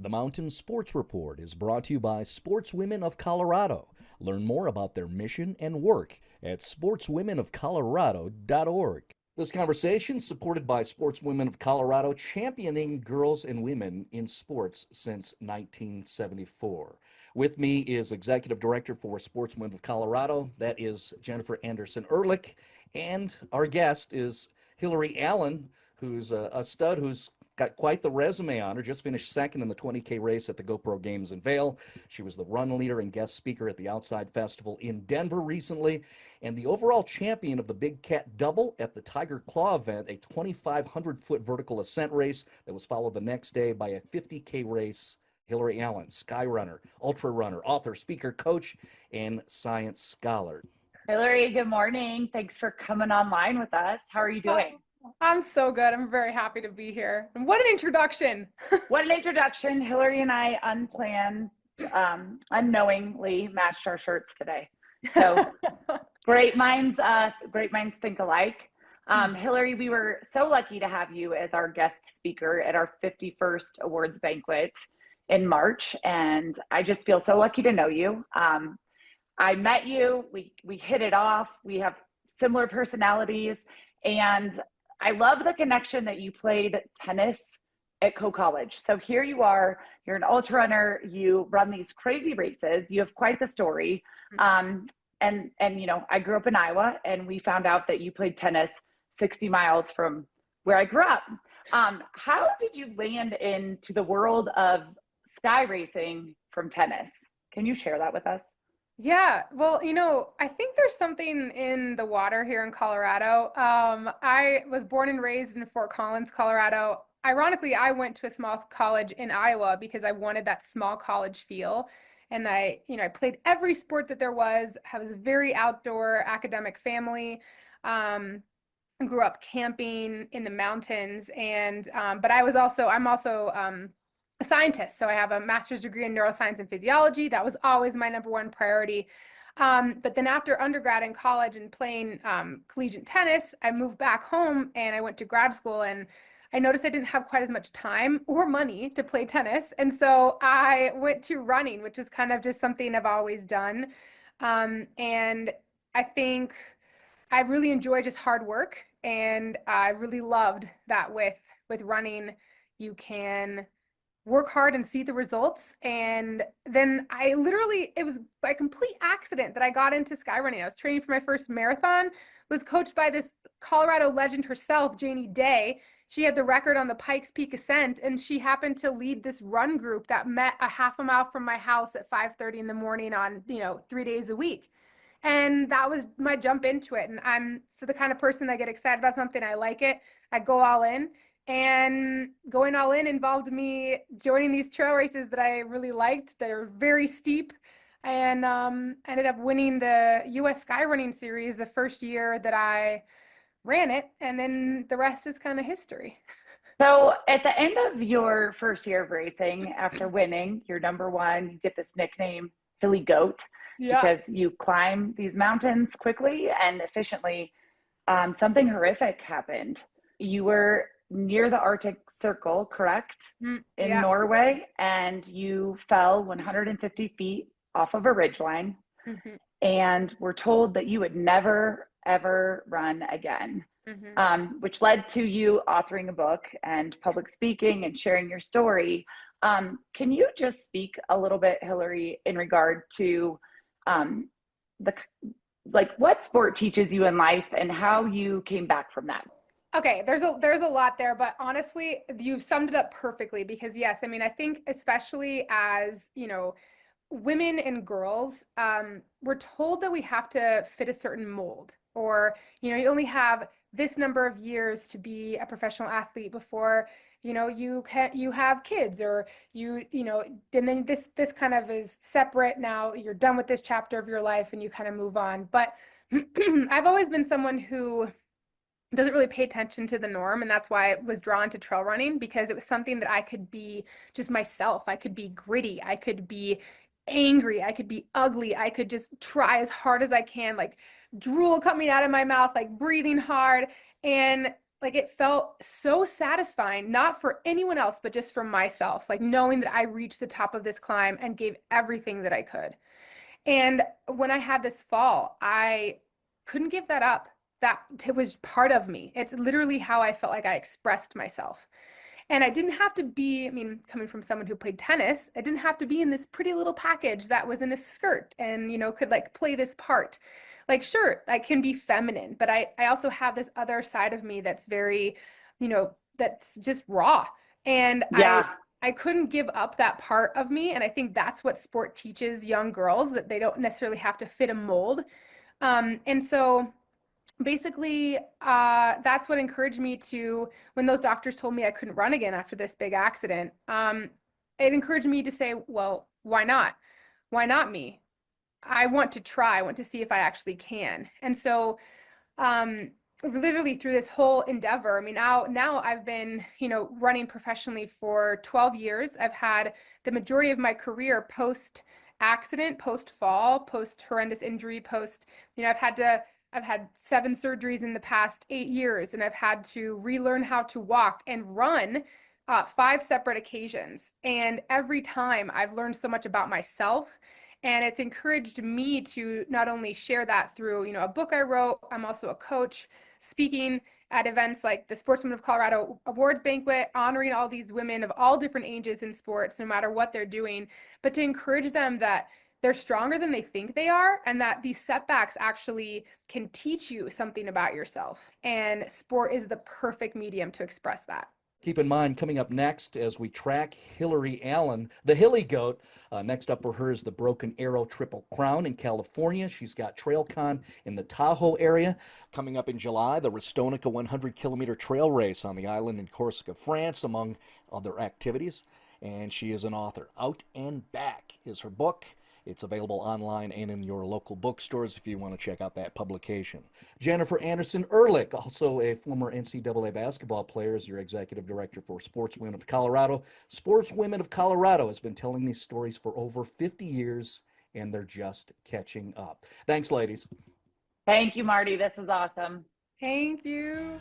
The Mountain Sports Report is brought to you by Sportswomen of Colorado. Learn more about their mission and work at sportswomenofcolorado.org. This conversation is supported by Sportswomen of Colorado, championing girls and women in sports since 1974. With me is Executive Director for Sportswomen of Colorado. That is Jennifer Anderson Ehrlich. And our guest is Hillary Allen, who's a stud who's got quite the resume on her. Just finished second in the 20K race at the GoPro Games in Vail. She was the run leader and guest speaker at the Outside Festival in Denver recently, and the overall champion of the Big Cat Double at the Tiger Claw event, a 2,500-foot vertical ascent race that was followed the next day by a 50K race. Hillary Allen, skyrunner, ultra runner, author, speaker, coach, and science scholar. Hillary, good morning. Thanks for coming online with us. How are you doing? I'm so good. I'm very happy to be here. And what an introduction. What an introduction. Hillary and I unknowingly matched our shirts today. So great minds think alike. Hillary, we were so lucky to have you as our guest speaker at our 51st awards banquet in March. And I just feel so lucky to know you. I met you, we hit it off. We have similar personalities, and I love the connection that you played tennis at co-college. So here you are, you're an ultra runner, you run these crazy races, you have quite the story. And you know, I grew up in Iowa, and we found out that you played tennis 60 miles from where I grew up. How did you land into the world of sky racing from tennis? Can you share that with us? Yeah, well, you know, I think there's something in the water here in Colorado. I was born and raised in Fort Collins, Colorado. Ironically, I went to a small college in Iowa because I wanted that small college feel. And I played every sport that there was. I was a very outdoor academic family. I grew up camping in the mountains, and but I'm also a scientist. So I have a master's degree in neuroscience and physiology. That was always my number one priority. But then after undergrad and college and playing collegiate tennis, I moved back home and I went to grad school, and I noticed I didn't have quite as much time or money to play tennis. And so I went to running, which is kind of just something I've always done. And I think I've really enjoyed just hard work, and I really loved that with running, you can work hard and see the results. And then it was by complete accident that I got into skyrunning. I was training for my first marathon, was coached by this Colorado legend herself, Janie Day. She had the record on the Pikes Peak ascent, and she happened to lead this run group that met a half a mile from my house at 5:30 in the morning on, 3 days a week. And that was my jump into it. And I'm the kind of person that get excited about something, I like it, I go all in. And going all in involved me joining these trail races that I really liked. They're very steep, and ended up winning the US Skyrunning Series the first year that I ran it. And then the rest is kind of history. So at the end of your first year of racing, after winning, you're number one, you get this nickname, Hilly Goat, Yeah. because you climb these mountains quickly and efficiently. Something horrific happened. You were near the Arctic Circle, correct? In Yeah. Norway, and you fell 150 feet off of a ridgeline, Mm-hmm. and were told that you would never, ever run again, Mm-hmm. which led to you authoring a book and public speaking and sharing your story. Can you just speak a little bit, Hillary, in regard to the what sport teaches you in life and how you came back from that? Okay, there's a lot there, but honestly, you've summed it up perfectly, because yes, I mean, I think especially as, women and girls, we're told that we have to fit a certain mold, or, you only have this number of years to be a professional athlete before, you have kids, or and then this kind of is separate. Now you're done with this chapter of your life and you kind of move on. But I've always been someone who doesn't really pay attention to the norm, and that's why I was drawn to trail running, because it was something that I could be just myself. I could be gritty, I could be angry, I could be ugly, I could just try as hard as I can, like drool coming out of my mouth, like breathing hard. And like it felt so satisfying, not for anyone else, but just for myself, like knowing that I reached the top of this climb and gave everything that I could. And when I had this fall, I couldn't give that up. That it was part of me. It's literally how I felt like I expressed myself. And I didn't have to be, I mean, coming from someone who played tennis, I didn't have to be in this pretty little package that was in a skirt and, could like play this part. Like, sure, I can be feminine, but I also have this other side of me that's very, that's just raw. And Yeah. I couldn't give up that part of me. And I think that's what sport teaches young girls, that they don't necessarily have to fit a mold. And so basically, that's what encouraged me to, when those doctors told me I couldn't run again after this big accident, it encouraged me to say, well, why not? Why not me? I want to try. I want to see if I actually can. And so literally through this whole endeavor, I mean, now I've been, running professionally for 12 years. I've had the majority of my career post accident, post fall, post horrendous injury, post, I've had 7 surgeries in the past 8 years, and I've had to relearn how to walk and run 5 separate occasions. And every time I've learned so much about myself, and it's encouraged me to not only share that through, a book I wrote. I'm also a coach, speaking at events like the Sportswomen of Colorado Awards Banquet, honoring all these women of all different ages in sports, no matter what they're doing, but to encourage them that they're stronger than they think they are, and that these setbacks actually can teach you something about yourself. And sport is the perfect medium to express that. Keep in mind, coming up next as we track Hillary Allen, the Hilly Goat. Next up for her is the Broken Arrow Triple Crown in California. She's got TrailCon in the Tahoe area. Coming up in July, the Restonica 100-kilometer trail race on the island in Corsica, France, among other activities. And she is an author. Out and Back is her book. It's available online and in your local bookstores if you want to check out that publication. Jennifer Anderson Ehrlich, also a former NCAA basketball player, is your executive director for Sportswomen of Colorado. Sportswomen of Colorado has been telling these stories for over 50 years, and they're just catching up. Thanks, ladies. Thank you, Marty. This was awesome. Thank you.